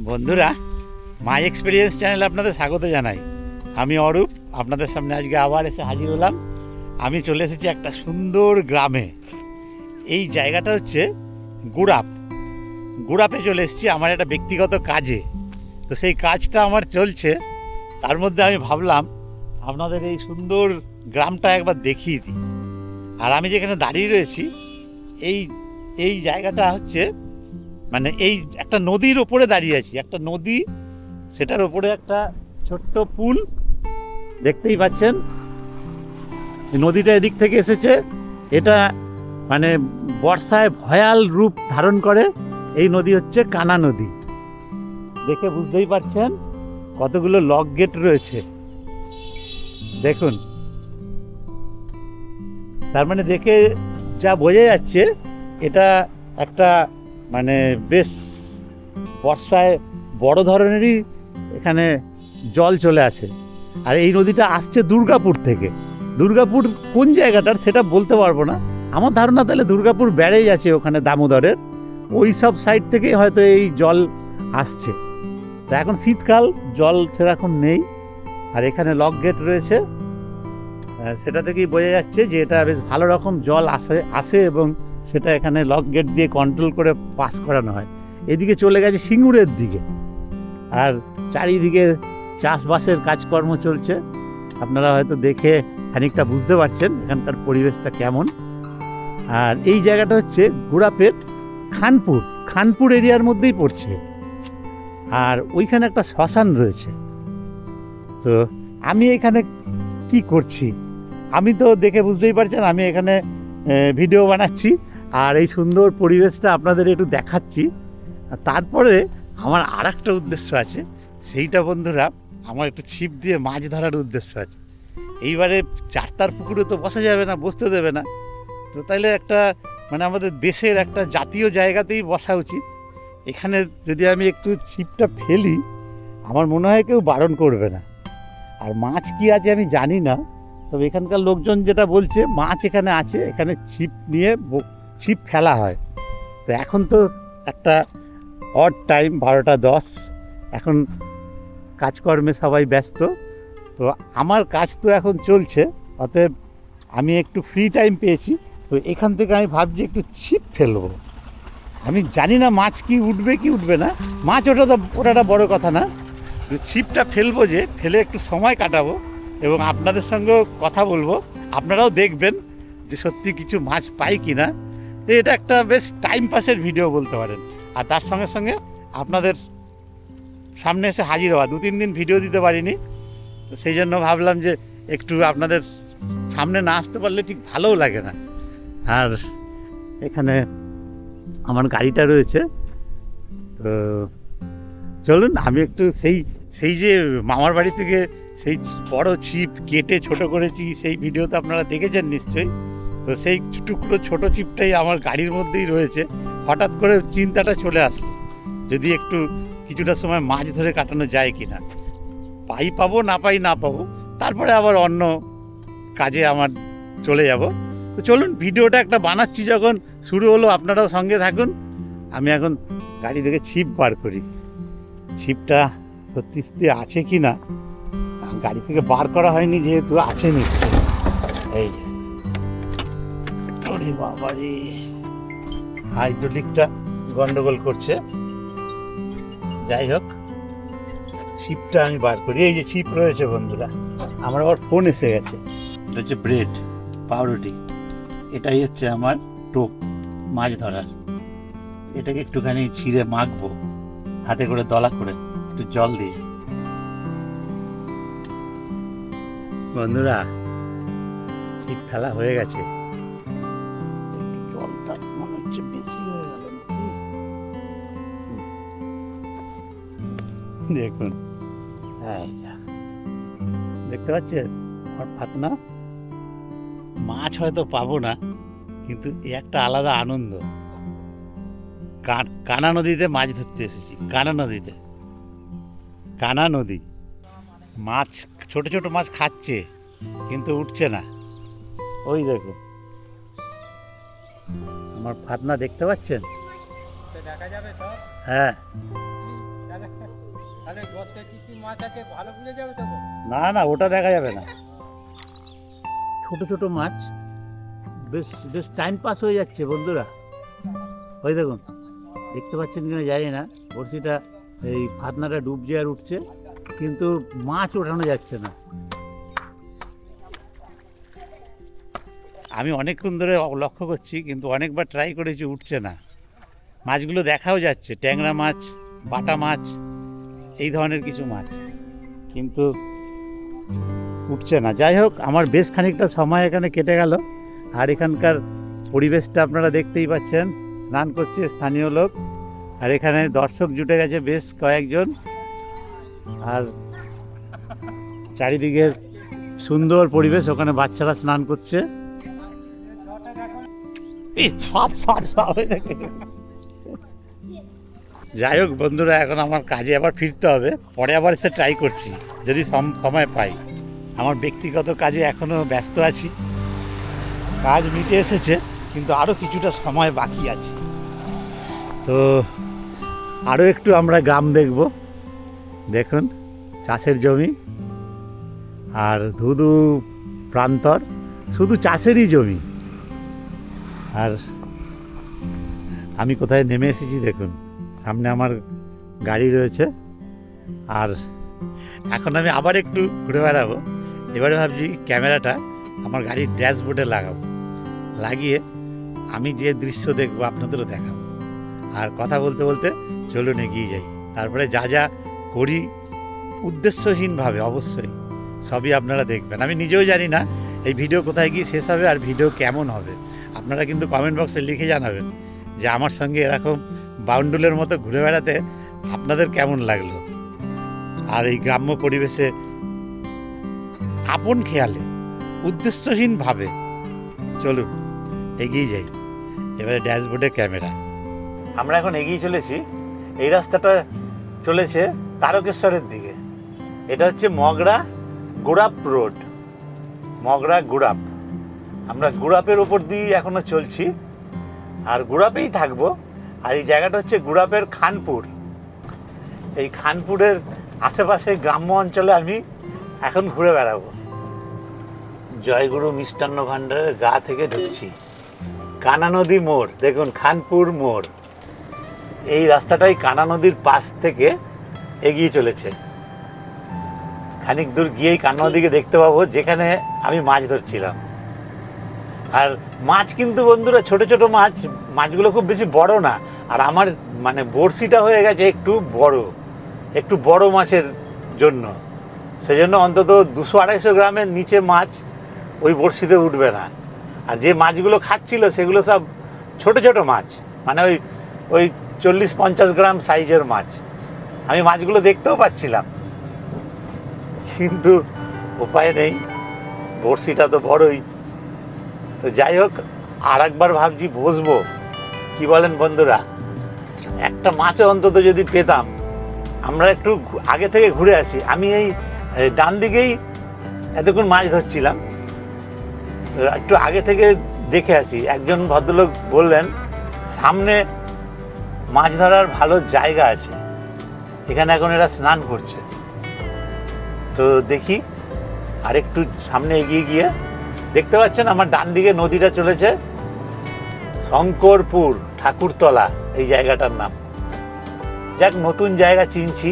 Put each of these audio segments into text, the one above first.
বন্ধুরা, মাই এক্সপিরিয়েন্স চ্যানেলে আপনাদের স্বাগত জানাই। আমি অরূপ, আপনাদের সামনে আজকে আবার এসে হাজির হলাম। আমি চলে এসেছি একটা সুন্দর গ্রামে। এই জায়গাটা হচ্ছে গুড়াপে চলে এসেছি আমার একটা ব্যক্তিগত কাজে। তো সেই কাজটা আমার চলছে, তার মধ্যে আমি ভাবলাম আপনাদের এই সুন্দর গ্রামটা একবার দেখিয়ে দিই। আর আমি যেখানে দাঁড়িয়ে রয়েছি এই জায়গাটা হচ্ছে মানে এই একটা নদীর ওপরে দাঁড়িয়ে আছি। একটা নদী, সেটার ওপরে একটা ছোট্ট পুল দেখতেই পাচ্ছেন। নদীটা এদিক থেকে এসেছে। এটা মানে বর্ষায় ভয়াল রূপ ধারণ করে। এই নদী হচ্ছে কানা নদী। দেখে বুঝতেই পারছেন কতগুলো লক গেট রয়েছে, দেখুন। তার মানে দেখে যা বোঝা যাচ্ছে এটা একটা মানে বেশ বর্ষায় বড় ধরনেরই এখানে জল চলে আসে। আর এই নদীটা আসছে দুর্গাপুর থেকে। দুর্গাপুর কোন জায়গাটার সেটা বলতে পারবো না, আমার ধারণা তাহলে দুর্গাপুর ব্যারেজ আছে ওখানে দামোদরের, ওই সব সাইড থেকেই হয়তো এই জল আসছে। তো এখন শীতকাল, জল সেরকম নেই। আর এখানে লক গেট রয়েছে, সেটা থেকেই বোঝা যাচ্ছে যে এটা বেশ ভালো রকম জল আসে এবং সেটা এখানে লক গেট দিয়ে কন্ট্রোল করে পাস করানো হয়। এদিকে চলে গেছে সিঙ্গুরের দিকে, আর চারিদিকে চাষবাসের কাজকর্ম চলছে। আপনারা হয়তো দেখে খানিকটা বুঝতে পারছেন এখানকার পরিবেশটা কেমন। আর এই জায়গাটা হচ্ছে গুড়াপের খানপুর এরিয়ার মধ্যেই পড়ছে। আর ওইখানে একটা শ্মশান রয়েছে। তো আমি এখানে কি করছি, আমি তো দেখে বুঝতেই পারছেন আমি এখানে ভিডিও বানাচ্ছি আর এই সুন্দর পরিবেশটা আপনাদের একটু দেখাচ্ছি। তারপরে আমার আর একটা উদ্দেশ্য আছে, সেইটা বন্ধুরা আমার একটু ছিপ দিয়ে মাছ ধরার উদ্দেশ্য আছে। এইবারে চারতার পুকুরে তো বসা যাবে না, বসতে দেবে না। তো তাইলে একটা মানে আমাদের দেশের একটা জাতীয় জায়গাতেই বসা উচিত। এখানে যদি আমি একটু ছিপটা ফেলি, আমার মনে হয় কেউ বারণ করবে না। আর মাছ কি আছে আমি জানি না, তবে এখানকার লোকজন যেটা বলছে মাছ এখানে আছে, এখানে ছিপ নিয়ে ছিপ ফেলা হয়। তো এখন তো একটা অড টাইম 12টা 10, এখন কাজকর্মে সবাই ব্যস্ত। তো আমার কাজ তো এখন চলছে, অতএব আমি একটু ফ্রি টাইম পেয়েছি। তো এখান থেকে আমি ভাবছি একটু ছিপ ফেলবো। আমি জানি না মাছ কি উঠবে কি উঠবে না, মাছ ওটা বড় কথা না, ছিপটা ফেলবো, যে ফেলে একটু সময় কাটাবো এবং আপনাদের সঙ্গেও কথা বলবো। আপনারাও দেখবেন যে সত্যি কিছু মাছ পাই কি না। এটা একটা বেশ টাইম পাসের ভিডিও বলতে পারেন। আর তার সঙ্গে সঙ্গে আপনাদের সামনে এসে হাজির হওয়া, 2-3 দিন ভিডিও দিতে পারিনি, সেই জন্য ভাবলাম যে একটু আপনাদের সামনে না আসতে পারলে ঠিক ভালোও লাগে না। আর এখানে আমার গাড়িটা রয়েছে। তো চলুন আমি একটু সেই যে মামার বাড়ি থেকে সেই বড় ছিপ কেটে ছোট করেছি, সেই ভিডিও তো আপনারা দেখেছেন নিশ্চয়ই। তো সেই টুকরো ছোট ছিপটাই আমার গাড়ির মধ্যেই রয়েছে। হঠাৎ করে চিন্তাটা চলে আসলো যদি একটু কিছুটা সময় মাছ ধরে কাটানো যায় কি না, পাবো না পাবো, তারপরে আবার অন্য কাজে আমার চলে যাব। তো চলুন ভিডিওটা একটা বানাচ্ছি, যখন শুরু হলো আপনারাও সঙ্গে থাকুন। আমি এখন গাড়ি থেকে ছিপ বার করি। ছিপটা সত্যি আছে কি না, গাড়ি থেকে বার করা হয়নি যেহেতু, আছে নিশ্চয়। এই বাবারে, হাইড্রোলিকটা গন্ডগোল করছে। যাই হোক, ছিপটা আমি বার করি। এই যে ছিপ রয়েছে বন্ধুরা, আমার আবার ফোন এসে গেছে। এটা হচ্ছে ব্রেড, পাউরুটি, এটাই হচ্ছে আমার টোপ মাছ ধরার। এটাকে একটুখানি ছিঁড়ে মাখবো হাতে করে, দলা করে একটু জল দিয়ে। বন্ধুরা, ছিপ ফেলা হয়ে গেছে, জলটা মনে হচ্ছে বেশি হয়ে গেল। দেখুন, দেখতে পাচ্ছেন আমার ফাতনা। মাছ হয়তো পাবো না, কিন্তু এ একটা আলাদা আনন্দ। কানা নদীতে মাছ ধরতে এসেছি। কানা নদী, মাছ ছোট ছোট মাছ খাচ্ছে কিন্তু উঠছে না। ওই দেখুন আমার ফাতনা, দেখতে পাচ্ছেন? হ্যাঁ, না না, ওটা দেখা যাবে না। ছোট ছোট মাছ, বেশ বেশ টাইম পাস হয়ে যাচ্ছে বন্ধুরা। ওই দেখুন, দেখতে পাচ্ছেন কিনা জানি না, বড়শিটা এই ফাতনাটা ডুবছে আর উঠছে, কিন্তু মাছ ওঠানো যাচ্ছে না। আমি অনেকক্ষণ ধরে লক্ষ্য করছি, কিন্তু অনেকবার ট্রাই করেছি, উঠছে না। মাছগুলো দেখাও যাচ্ছে, ট্যাংরা মাছ, বাটা মাছ, এই ধরনের কিছু মাছ, কিন্তু উঠছে না। যাই হোক, আমার বেশ খানিকটা সময় এখানে কেটে গেল। আর এখানকার পরিবেশটা আপনারা দেখতেই পাচ্ছেন, স্নান করছে স্থানীয় লোক, আর এখানে দর্শক জুটে গেছে বেশ কয়েকজন। আর চারিদিকের সুন্দর পরিবেশ, ওখানে বাচ্চারা স্নান করছে। যাই হোক বন্ধুরা, এখন আমার কাজে আবার ফিরতে হবে, পরে আবার এসে ট্রাই করছি যদি সময় পাই। আমার ব্যক্তিগত কাজে এখনও ব্যস্ত আছি, কাজ মিটে এসেছে, কিন্তু আরও কিছুটা সময় বাকি আছে। তো আরও একটু আমরা গ্রাম দেখব। দেখুন, চাষের জমি আর ধুধু প্রান্তর, শুধু চাষেরই জমি। আর আমি কোথায় নেমে এসেছি দেখুন, সামনে আমার গাড়ি রয়েছে। আর এখন আমি আবার একটু ঘুরে বেড়াবো। এবারে ভাবছি ক্যামেরাটা আমার গাড়ির ড্যাশবোর্ডে লাগাবো, লাগিয়ে আমি যে দৃশ্য দেখবো আপনাদেরও দেখাবো। আর কথা বলতে বলতে চলুন এগিয়ে যাই। তারপরে যা যা করি উদ্দেশ্যহীনভাবে অবশ্যই সবই আপনারা দেখবেন। আমি নিজেও জানি না এই ভিডিও কোথায় গিয়ে শেষ হবে আর ভিডিও কেমন হবে। আপনারা কিন্তু কমেন্ট বক্সে লিখে জানাবেন যে আমার সঙ্গে এরকম বাউন্ডুলের মতো ঘুরে বেড়াতে আপনাদের কেমন লাগলো। আর এই গ্রাম্য পরিবেশে আপন খেয়ালে উদ্দেশ্যহীনভাবে চলুন এগিয়ে যাই। এবারে ড্যাশবোর্ডে ক্যামেরা। আমরা এখন এগিয়ে চলেছি, এই রাস্তাটা চলেছে তারকেশ্বরের দিকে। এটা হচ্ছে মগরা গুড়াপ রোড, মগরা গুড়াপ। আমরা গুড়াপের ওপর দিয়ে এখনো চলছি, আর গুড়াপেই থাকবো। আর এই জায়গাটা হচ্ছে গুড়াপের খানপুর। এই খানপুরের আশেপাশে গ্রাম্য অঞ্চলে আমি এখন ঘুরে বেড়াবো। জয়গুরু মিষ্টান্ন ভাণ্ডারের গা থেকে ঢুকছি, কানা নদী মোড়, দেখুন খানপুর মোড়। এই রাস্তাটাই কানা নদীর পাশ থেকে এগিয়ে চলেছে। খানিক দূর গিয়েই কানা নদীকে দেখতে পাবো, যেখানে আমি মাছ ধরছিলাম। আর মাছ কিন্তু বন্ধুরা ছোট ছোট মাছ, মাছগুলো খুব বেশি বড় না। আর আমার মানে বড়শিটা হয়ে গেছে একটু বড় মাছের জন্য। সেজন্য অন্তত 200-250 গ্রামের নিচে মাছ ওই বড়শিতে উঠবে না। আর যে মাছগুলো খাচ্ছিল সেগুলো সব ছোট ছোট মাছ, মানে ওই 40-50 গ্রাম সাইজের মাছ। আমি মাছগুলো দেখতেও পাচ্ছিলাম, কিন্তু উপায় নেই, বড়শিটা তো বড়ই। তো যাই হোক, আর একবার ভাবছি বসবো, কি বলেন বন্ধুরা? একটা মাছও অন্তত যদি পেতাম। আমরা একটু আগে থেকে ঘুরে আসি। আমি এই ডান দিকেই এতক্ষণ মাছ ধরছিলাম, একটু আগে থেকে দেখে আসি। একজন ভদ্রলোক বললেন সামনে মাছ ধরার ভালো জায়গা আছে, এখানে এখন এরা স্নান করছে। তো দেখি আর একটু সামনে এগিয়ে গিয়ে দেখতে পাচ্ছেন আমার ডান দিকে নদীটা চলেছে শঙ্করপুর ঠাকুরতলা, এই জায়গাটার নাম। যাক, নতুন জায়গা চিনছি।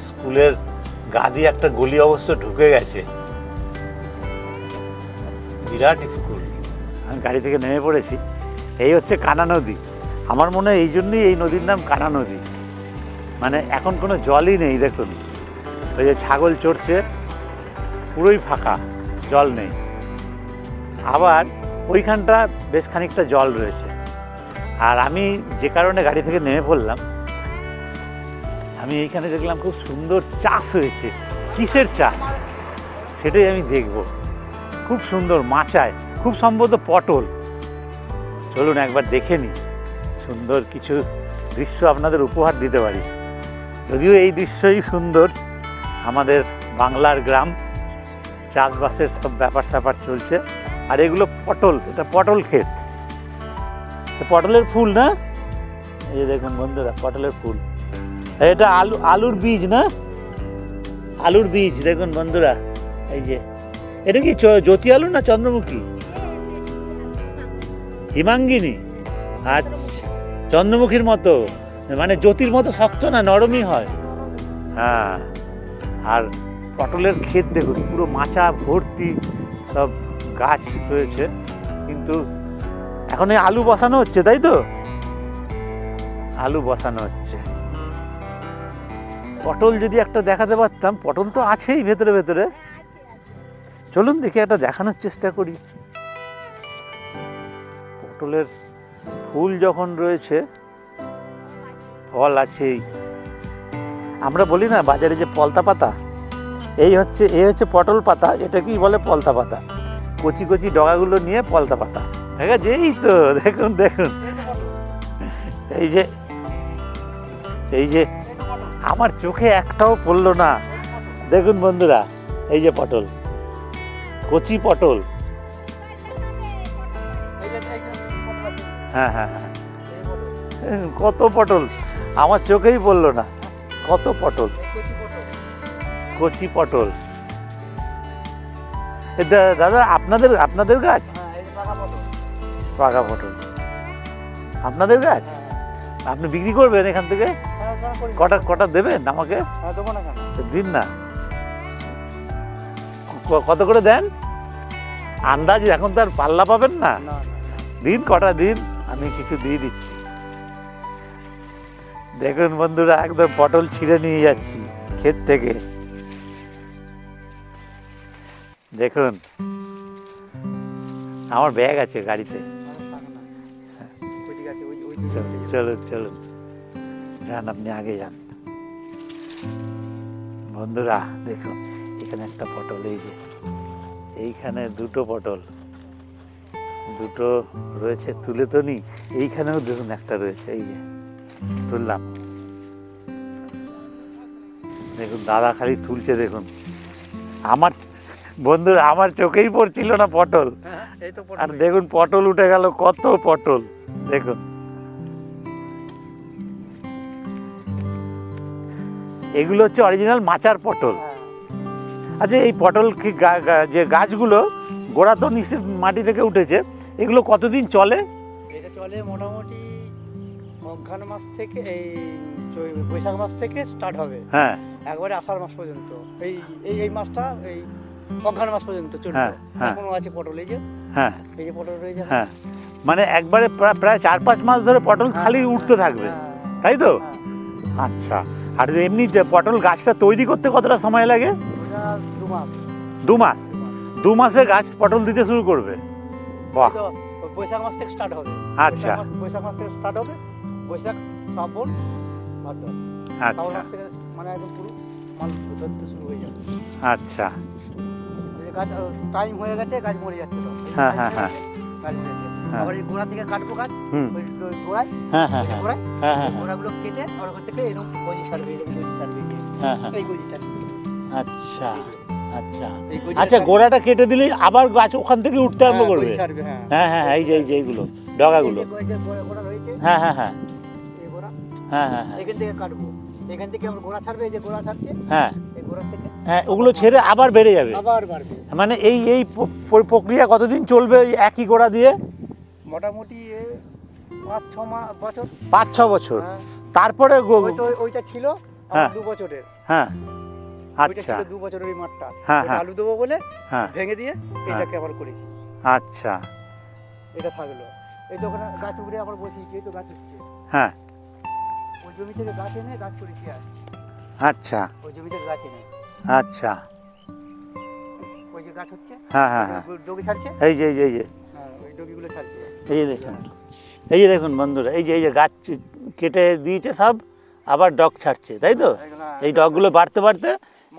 স্কুলের গা দিয়ে একটা গলি অবশ্য ঢুকে গেছে, বিরাট স্কুল। আমি গাড়ি থেকে নেমে পড়েছি। এই হচ্ছে কানা নদী। আমার মনে হয় এই জন্যই এই নদীর নাম কানা নদী। মানে এখন কোনো জলই নেই, দেখুন ওই যে ছাগল চড়ছে, পুরোই ফাঁকা, জল নেই। আবার ওইখানটা বেশ খানিকটা জল রয়েছে। আর আমি যে কারণে গাড়ি থেকে নেমে পড়লাম, আমি এইখানে দেখলাম খুব সুন্দর চাষ হয়েছে। কিসের চাষ সেটাই আমি দেখব। খুব সুন্দর মাচায়, খুব সম্ভবত পটল। চলুন একবার দেখে নিই, সুন্দর কিছু দৃশ্য আপনাদের উপহার দিতে পারি। যদিও এই দৃশ্যই সুন্দর, আমাদের বাংলার গ্রাম, চাষবাসের সব ব্যাপার স্যাপার চলছে। আর এগুলো পটল, এটা পটল ক্ষেত, পটলের ফুল না? এই যে দেখুন বন্ধুরা, পটলের ফুল। এটা আলুর বীজ না, আলুর বীজ দেখুন বন্ধুরা। এই যে এটা কি জ্যোতি আলু না চন্দ্রমুখী? হিমাঙ্গিনী। আচ্ছা, চন্দ্রমুখীর মতো, মানে জ্যোতির মতো শক্ত না, নরমই হয়। হ্যাঁ, আর পটলের ক্ষেত দেখুন, পুরো মাচা ভর্তি সব গাছ রয়েছে। কিন্তু এখন এই আলু বসানো হচ্ছে, তাই তো? আলু বসানো হচ্ছে। পটল যদি একটা দেখাতে পারতাম, পটল তো আছেই ভেতরে ভেতরে। চলুন দেখি একটা দেখানোর চেষ্টা করি। পটলের ফুল যখন রয়েছে, ফল আছেই। আমরা বলি না বাজারে যে পলতা পাতা, এই হচ্ছে পটল পাতা, এটা কি বলে পলতা পাতা। কচি কচি ডগাগুলো নিয়ে পলতা পাতা, ঠিক আছে? এই তো দেখুন দেখুন, এই যে আমার চোখে একটাও পড়লো না। দেখুন বন্ধুরা, এই যে পটল, কচি পটল। হ্যাঁ হ্যাঁ হ্যাঁ, কত পটল, আমার চোখেই পড়লো না। কত পটল, কচি পটল। দাদা আপনাদের গাছ? পাকা পটল আপনাদের গাছ? আপনি বিক্রি করবেন এখান থেকে? কটা দেবেন আমাকে? দিন না। কত করে দেন আন্দাজ? এখন তো আর পাল্লা পাবেন না। দিন, কটা দিন, আমি কিছু দিয়ে দিচ্ছি। দেখুন বন্ধুরা, একদম পটল ছিঁড়ে নিয়ে যাচ্ছি ক্ষেত থেকে। দেখুন, আমার ব্যাগ আছে গাড়িতে। চলুন চলুন, যান, আপনি আগে যান। বন্ধুরা দেখুন, এখানে একটা পটল, এই যে এইখানে দুটো পটল, দুটো রয়েছে, তুলে তো নি। এইখানেও দেখুন একটা রয়েছে, এই যে তুললাম। দেখুন দাদা খালি তুলছে, দেখুন। আমার বন্ধুরা, আমার চোখেই পড়ছিল না পটল। আর দেখুন পটল উঠে গেল, কত পটল দেখুন। এগুলো হচ্ছে অরিজিনাল মাচার পটল। আচ্ছা, এই পটল যে গাছগুলো গোড়া তো নিচে মাটি থেকে উঠেছে, এগুলো কতদিন চলে? এটা চলে মোটামুটি অঘ্রাণ মাস থেকে, এই বৈশাখ মাস থেকে স্টার্ট হবে। হ্যাঁ, একবারে আষাঢ় মাস পর্যন্ত। এই মাসটা এই অঘ্রাণ মাস পর্যন্ত চলবে। এখনো আছে পটল, এই যে হ্যাঁ, এই যে পটল রয়েছে। হ্যাঁ, মানে একবারে প্রায় 4-5 মাস ধরে পটল খালি উঠতে থাকবে, তাই তো? আচ্ছা, আর এমনি পটল গাছটা তৈরি করতে কতটা সময় লাগে? 2 মাস। 2 মাসে গাছ পটল দিতে শুরু করবে? বাহ! বৈশাখ মাস থেকে স্টার্ট হবে। আচ্ছা, বৈশাখ মাস থেকে স্টার্ট হবে। বৈশাখ, শ্রাবণ, ভাদ্র। আচ্ছা, মানে একদম পুরো মাল ধরতে শুরু হয়ে যাবে। আচ্ছা, গাছ টাইম হয়ে গেছে, গাছ মরে যাচ্ছে তো। হ্যাঁ হ্যাঁ হ্যাঁ, গাছ মরে যাচ্ছে। আবার এই গোড়া থেকে কাটবো গাছ, ওই গোড়ায়, হ্যাঁ হ্যাঁ গোড়ায়, হ্যাঁ হ্যাঁ, গোড়াগুলো কেটে আর ওখান থেকে এরকম গজি ছাড়বে, এরকম গজি ছাড়বে। হ্যাঁ হ্যাঁ, এই গজিটা। আচ্ছা আচ্ছা আচ্ছা, গোড়াটা কেটে দিলেই আবার গাছ ওখান থেকে উঠতে আরম্ভ করবে? হ্যাঁ হ্যাঁ, এই যে এইগুলো ডগাগুলো, হ্যাঁ হ্যাঁ হ্যাঁ, এই গোড়া, হ্যাঁ হ্যাঁ হ্যাঁ, এখান থেকে কাটবো, এখান থেকে আমরা গোড়া ছাড়বে, এই যে গোড়া ছাড়ছে, হ্যাঁ, এই গোড়া থেকে, হ্যাঁ, ওগুলো ছেড়ে আবার বেড়ে যাবে, আবার বাড়বে। মানে এই প্রক্রিয়া কতদিন চলবে ওই একই গোড়া দিয়ে? মোটামুটি 5-6 বছর। 5-6 বছর। তারপরে ওইটা ছিল 2 বছরের। হ্যাঁ, ওইটা আচ্ছা, ছিল 2 বছরের এই মাঠটা। হ্যাঁ হ্যাঁ, আলু দেবো বলে হ্যাঁ, ভেঙে দিয়ে এটাকে আবার করেছি। আচ্ছা, এটা থাকলো। এই তো ওখানে গাছ উপরে আবার বসিয়েছি, এই তো গাছ হচ্ছে। হ্যাঁ, ওই জমি থেকে গাছ এনে গাছ করেছি আর। আচ্ছা, ওই জমি থেকে গাছ এনে, আচ্ছা, ওই যে গাছ হচ্ছে, হ্যাঁ হ্যাঁ হ্যাঁ, ডগি ছাড়ছে, এই যে এই যে হ্যাঁ, ওই ডগিগুলো ছাড়ছে। এই যে দেখুন, এই যে দেখুন বন্ধুরা, এই যে গাছ কেটে দিয়েছে সব, আবার ডগ ছাড়ছে, তাই তো? এই ডগগুলো বাড়তে বাড়তে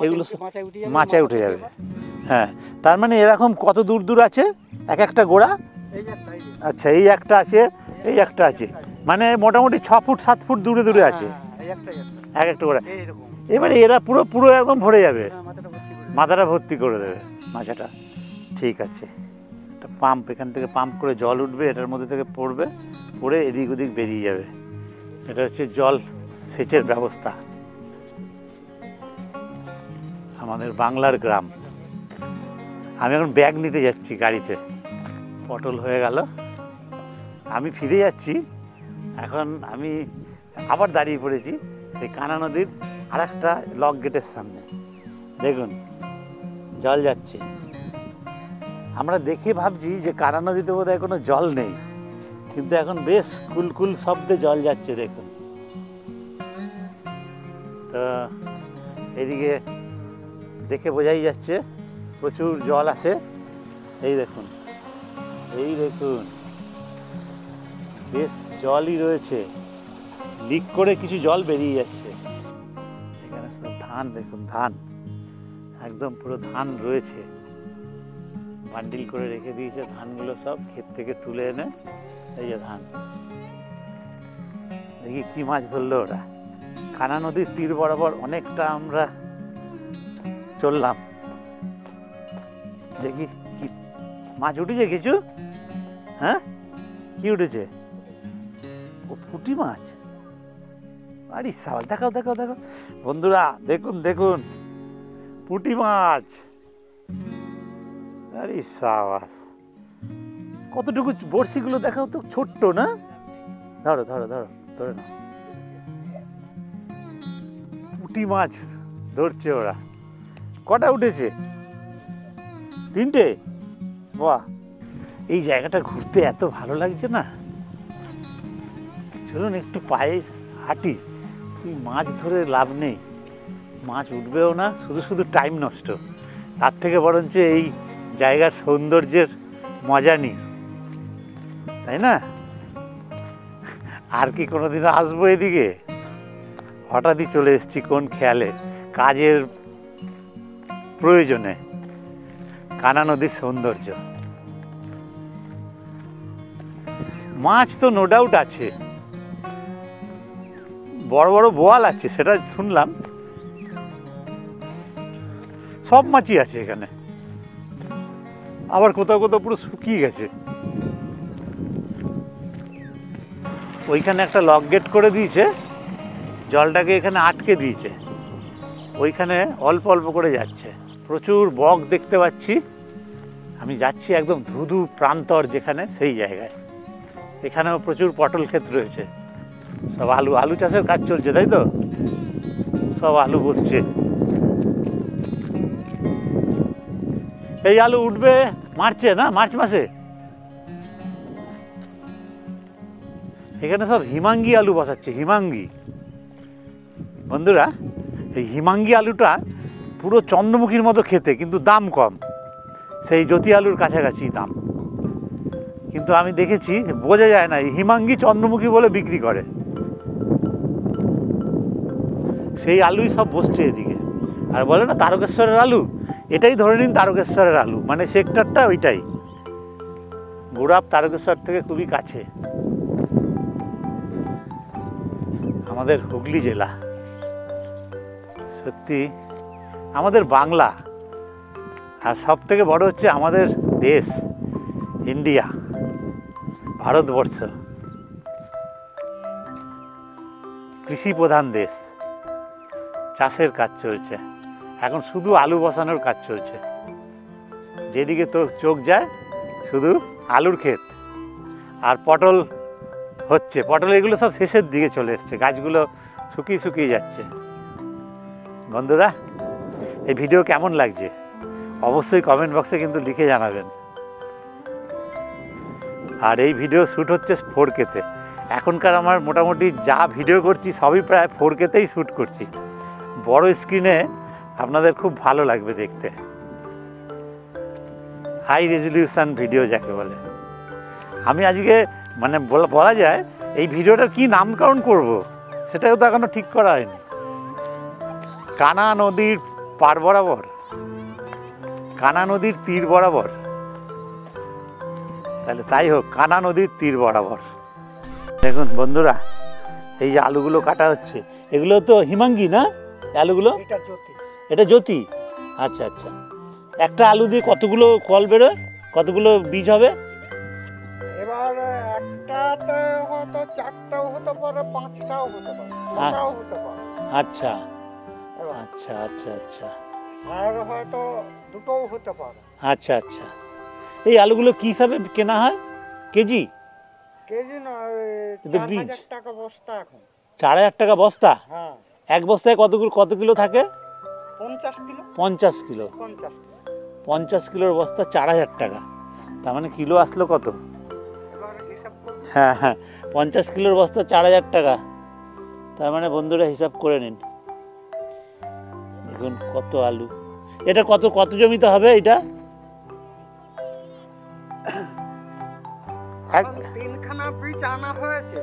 এগুলো মাচায় উঠে যাবে। হ্যাঁ, তার মানে এরকম কত দূর দূর আছে এক একটা গোড়া? আচ্ছা, এই একটা আছে, এই একটা আছে, মানে মোটামুটি 6 ফুট 7 ফুট দূরে দূরে আছে এক একটা গোড়া। এবারে এরা পুরো পুরো একদম ভরে যাবে, মাথাটা ভর্তি করে দেবে মাচাটা। ঠিক আছে, একটা পাম্প, এখান থেকে পাম্প করে জল উঠবে, এটার মধ্যে থেকে পড়বে, পড়ে এদিক ওদিক বেরিয়ে যাবে। এটা হচ্ছে জল সেচের ব্যবস্থা। আমাদের বাংলার গ্রাম। আমি এখন ব্যাগ নিতে যাচ্ছি গাড়িতে, পটল হয়ে গেল, আমি ফিরে যাচ্ছি। এখন আমি আবার দাঁড়িয়ে পড়েছি সেই কানা নদীর আর একটা লক গেটের সামনে। দেখুন জল যাচ্ছে। আমরা দেখে ভাবছি যে কানা নদীতে বোধহয় কোনো জল নেই, কিন্তু এখন বেশ কুলকুল শব্দে জল যাচ্ছে। দেখুন তো এদিকে দেখে বোঝাই যাচ্ছে প্রচুর জল আসে। এই দেখুন, এই দেখুন বেশ জলই রয়েছে, লিক করে কিছু জল বেরিয়ে যাচ্ছে। এখানে সব ধান, দেখুন ধান একদম পুরো ধান রয়েছে, বান্ডিল করে রেখে দিয়েছে ধানগুলো, সব ক্ষেত থেকে তুলে এনে। এই যে ধান, দেখি কি মাছ ধরলো ওরা। কানা নদীর তীর বরাবর অনেকটা আমরা চললাম, দেখি কি মাছ উঠেছে কিছু। হ্যাঁ, কি উঠেছে? ও পুঁটি মাছ। আরে সাবাস, দেখাও দেখাও দেখাও বন্ধুরা, দেখুন দেখুন পুঁটি মাছ। আরে সাবাস, কতটুকু বড়শিগুলো দেখাও তো, ছোট্ট না? ধরো ধরো ধরো, ধরে নাও। পুঁটি মাছ ধরছে ওরা। কটা উঠেছে? 3টে। বাহ, এই জায়গাটা ঘুরতে এত ভালো লাগছে না। চলুন একটু পায়ে হাঁটি। মাছ ধরে লাভ নেই, মাছ উঠবেও না, শুধু শুধু টাইম নষ্ট। তার থেকে বরঞ্চ এই জায়গার সৌন্দর্যের মজা নিই, তাই না? আর কি কোনোদিনও আসবো এদিকে? হঠাৎই চলে এসেছি কোন খেয়ালে, কাজের প্রয়োজনে। কানা নদীর সৌন্দর্য, মাছ তো নো ডাউট আছে, বড় বড় বোয়াল আছে সেটা শুনলাম, সব মাছই আছে এখানে। আবার কোথাও কোথাও পুরো শুকিয়ে গেছে। ওইখানে একটা লক গেট করে দিয়েছে, জলটাকে এখানে আটকে দিয়েছে, ওইখানে অল্প অল্প করে যাচ্ছে। প্রচুর বক দেখতে পাচ্ছি। আমি যাচ্ছি একদম ধুধু প্রান্তর যেখানে, সেই জায়গায়। এখানেও প্রচুর পটল ক্ষেত রয়েছে, সব আলু আলু চাষের কাজ চলছে, তাই তো? সব আলু বসছে। এই আলু উঠবে মার্চে, না মার্চ মাসে। এখানে সব হিমাঙ্গি আলু বসাচ্ছে, হিমাঙ্গি। বন্ধুরা, এই হিমাঙ্গি আলুটা পুরো চন্দ্রমুখীর মতো খেতে, কিন্তু দাম কম, সেই জ্যোতি আলুর কাছাকাছি দাম। কিন্তু আমি দেখেছি বোঝা যায় না, হিমাঙ্গি চন্দ্রমুখী বলে বিক্রি করে। সেই আলুই সব বসছে এদিকে। আর বলে না তারকেশ্বরের আলু, এটাই ধরে নিন তারকেশ্বরের আলু, মানে সেক্টরটা ওইটাই। গোড়াপ তারকেশ্বর থেকে খুবই কাছে, আমাদের হুগলি জেলা। সত্যি আমাদের বাংলা, আর সব থেকে বড় হচ্ছে আমাদের দেশ ইন্ডিয়া, ভারতবর্ষ কৃষি প্রধান দেশ। চাষের কাজ চলছে এখন, শুধু আলু বসানোর কাজ চলছে। যেদিকে তো চোখ যায় শুধু আলুর ক্ষেত আর পটল হচ্ছে। পটল এগুলো সব শেষের দিকে চলে এসছে, গাছগুলো শুকিয়ে শুকিয়ে যাচ্ছে। বন্ধুরা, এই ভিডিও কেমন লাগছে অবশ্যই কমেন্ট বক্সে কিন্তু লিখে জানাবেন। আর এই ভিডিও শ্যুট হচ্ছে 4K-তে। এখনকার আমার মোটামুটি যা ভিডিও করছি সবই প্রায় 4K-তেই শ্যুট করছি। বড় স্ক্রিনে আপনাদের খুব ভালো লাগবে দেখতে, হাই রেজলিউশন ভিডিও যাকে বলে। আমি আজকে মানে বলা যায় এই ভিডিওটার কি নামকরণ করব সেটাও তো এখনো ঠিক করা হয়নি। কানা নদীর পার বরাবর, কানা নদীর তীর বরাবর, তাহলে তাই হোক, কানা নদীর তীর বরাবর। দেখুন বন্ধুরা, এই যে আলুগুলো কাটা হচ্ছে, এগুলো তো হিমাঙ্গি না আলুগুলো? এটা জ্যোতি। আচ্ছা আচ্ছা, একটা আলু দিয়ে কতগুলো কল বেরোয়, কতগুলো বীজ হবে? এবার একটাতে হয়তো 4টাও হতে পারে, 5টাও হতে পারে, 6টাও হতে পারে। আচ্ছা আচ্ছা আচ্ছা আচ্ছা, আর হয়তো দুটোও হতে পারে। আচ্ছা আচ্ছা, এই আলুগুলো কি হিসাবে কেনা হয়? কেজি? কেজি না, এ তো বীজ। 4,000 টাকা বস্তা এখন। 4,000 টাকা বস্তা? হ্যাঁ, এক বস্তায় কত কিলো থাকে? 50 কিলো। 50 কিলো। 50 কিলো। 50 কিলোর বস্তা 4,000 টাকা, তার মানে কিলো আসলো কত? এবারে হিসাব করুন। হ্যাঁ হ্যাঁ, 50 কিলোর বস্তা 4,000 টাকা, তার মানে বন্ধুরা হিসাব করে নিন। দেখুন কত আলু। এটা কত জমিতে হবে এটা? এখন 3খানা বীজ আনা হয়েছে।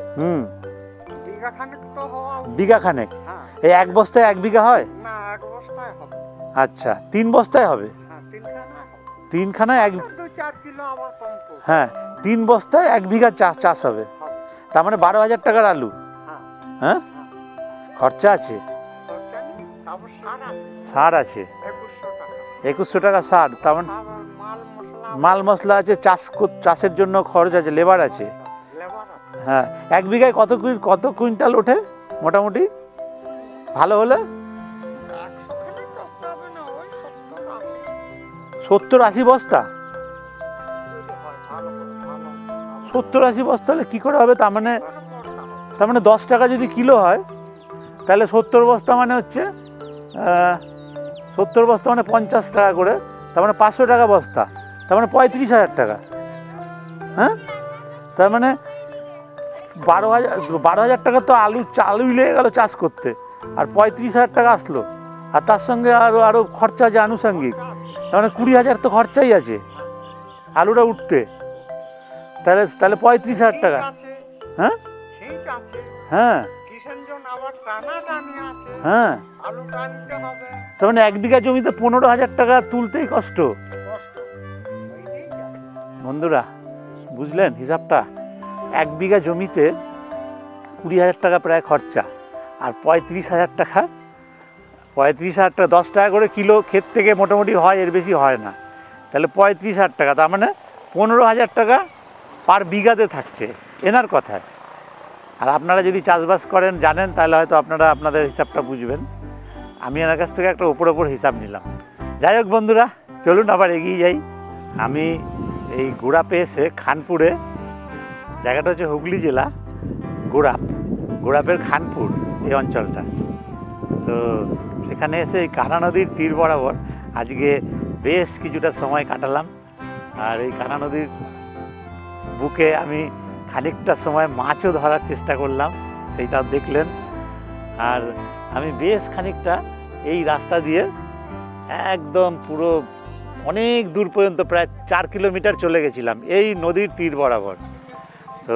বিঘা খানেক তো হওয়া উচিত। বিঘা খানেক? হ্যাঁ। এই এক বস্তায় 1 বিঘা হয়? না, এক বস্তায় হবে। আচ্ছা, 3 বস্তায় হবে? হ্যাঁ, 3খানা হবে। 3খানায় 2-4 কিলো আবার কম করবে। হ্যাঁ, 3 বস্তায় 1 বিঘা চাষ হবে। তার মানে 12,000 টাকার আলু। হ্যাঁ। হ্যাঁ, খরচা আছে? খরচা নেই, তারপর সার আছে। সার আছে 2100 টাকা। 2100 টাকা সার, তার মানে আবার মাল মশলা মাল মশলা আছে, চাষের জন্য খরচ আছে, লেবার আছে। লেবার আছে। হ্যাঁ, 1 বিঘায় কত কুইন্টাল ওঠে মোটামুটি ভালো হলে? 100 খানেক টপ হবে না, ওই 70-80। 70-80 বস্তা? যদি হয় ভালো করে, ভালো 70-80 বস্তা হলে কি করে হবে? তার মানে বস্তা হবে। 10 টাকা যদি কিলো হয়, তাহলে 70 বস্তা মানে হচ্ছে 70 বস্তা মানে 50 টাকা করে, তার মানে 500 টাকা বস্তা, তার মানে 35,000 টাকা। হ্যাঁ, তার মানে 12,000 টাকা তো আলুই লেগে গেল চাষ করতে, আর 35,000 টাকা আসলো, আর তার সঙ্গে আরও খরচা আছে আনুষঙ্গিক, তার মানে 20,000 তো খরচাই আছে আলুটা উঠতে, তাহলে 35,000 টাকা। আছে, হ্যাঁ ছিঁচ আছে, হ্যাঁ কিষেনজন আবার টানাটানি আছে, হ্যাঁ, আলু টানতে হবে। তার মানে 1 বিঘা জমিতে 15,000 টাকা তুলতেই কষ্ট। কষ্ট ওইটাই যায়। বন্ধুরা বুঝলেন হিসাবটা? 1 বিঘা জমিতে 20,000 টাকা প্রায় খরচা, আর 35,000 টাকা 10 টাকা করে কিলো ক্ষেত থেকে মোটামুটি হয়, এর বেশি হয় না, তাহলে 35,000 টাকা, তার মানে 15,000 টাকা পার বিঘাতে থাকছে এনার কথায়। আর আপনারা যদি চাষবাস করেন জানেন, তাহলে হয়তো আপনারা আপনাদের হিসাবটা বুঝবেন। আমি এনার কাছ থেকে একটা ওপর হিসাব নিলাম। যাই হোক বন্ধুরা, চলুন আবার এগিয়ে যাই। আমি এই গোড়াপে এসে খানপুরে, জায়গাটা হচ্ছে হুগলি জেলা গোড়াপের খানপুর এই অঞ্চলটা, তো সেখানে এসে এই কানা নদীর তীর বরাবর আজকে বেশ কিছুটা সময় কাটালাম। আর এই কানা নদীর বুকে আমি খানিকটা সময় মাছও ধরার চেষ্টা করলাম, সেইটাও দেখলেন। আর আমি বেশ খানিকটা এই রাস্তা দিয়ে একদম পুরো অনেক দূর পর্যন্ত, প্রায় 4 কিলোমিটার চলে গেছিলাম এই নদীর তীর বরাবর। তো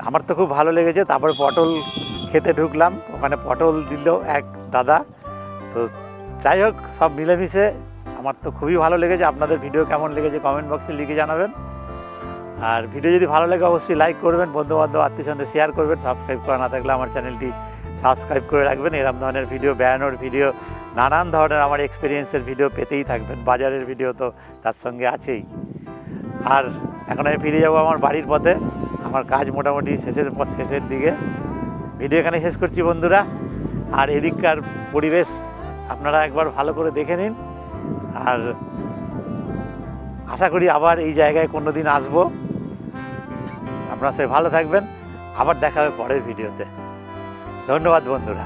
আমার তো খুব ভালো লেগেছে। তারপরে পটল খেতে ঢুকলাম, ওখানে পটল দিল এক দাদা। তো যাই হোক, সব মিলেমিশে আমার তো খুবই ভালো লেগেছে। আপনাদের ভিডিও কেমন লেগেছে কমেন্ট বক্সে লিখে জানাবেন। আর ভিডিও যদি ভালো লাগে অবশ্যই লাইক করবেন, বন্ধুবান্ধব আত্মীয়স্বজনদের শেয়ার করবেন। সাবস্ক্রাইব করা না থাকলে আমার চ্যানেলটি সাবস্ক্রাইব করে রাখবেন। এরকম ধরনের ভিডিও, বেড়ানোর ভিডিও, নানান ধরনের আমার এক্সপিরিয়েন্সের ভিডিও পেতেই থাকবেন। বাজারের ভিডিও তো তার সঙ্গে আছেই। আর এখন আমি ফিরে যাব আমার বাড়ির পথে। আমার কাজ মোটামুটি শেষের দিকে। ভিডিও এখানে শেষ করছি বন্ধুরা। আর এদিককার পরিবেশ আপনারা একবার ভালো করে দেখে নিন। আর আশা করি আবার এই জায়গায় কোনো দিন আসবো। আপনারা সবাই ভালো থাকবেন। আবার দেখা হবে পরের ভিডিওতে। ধন্যবাদ বন্ধুরা।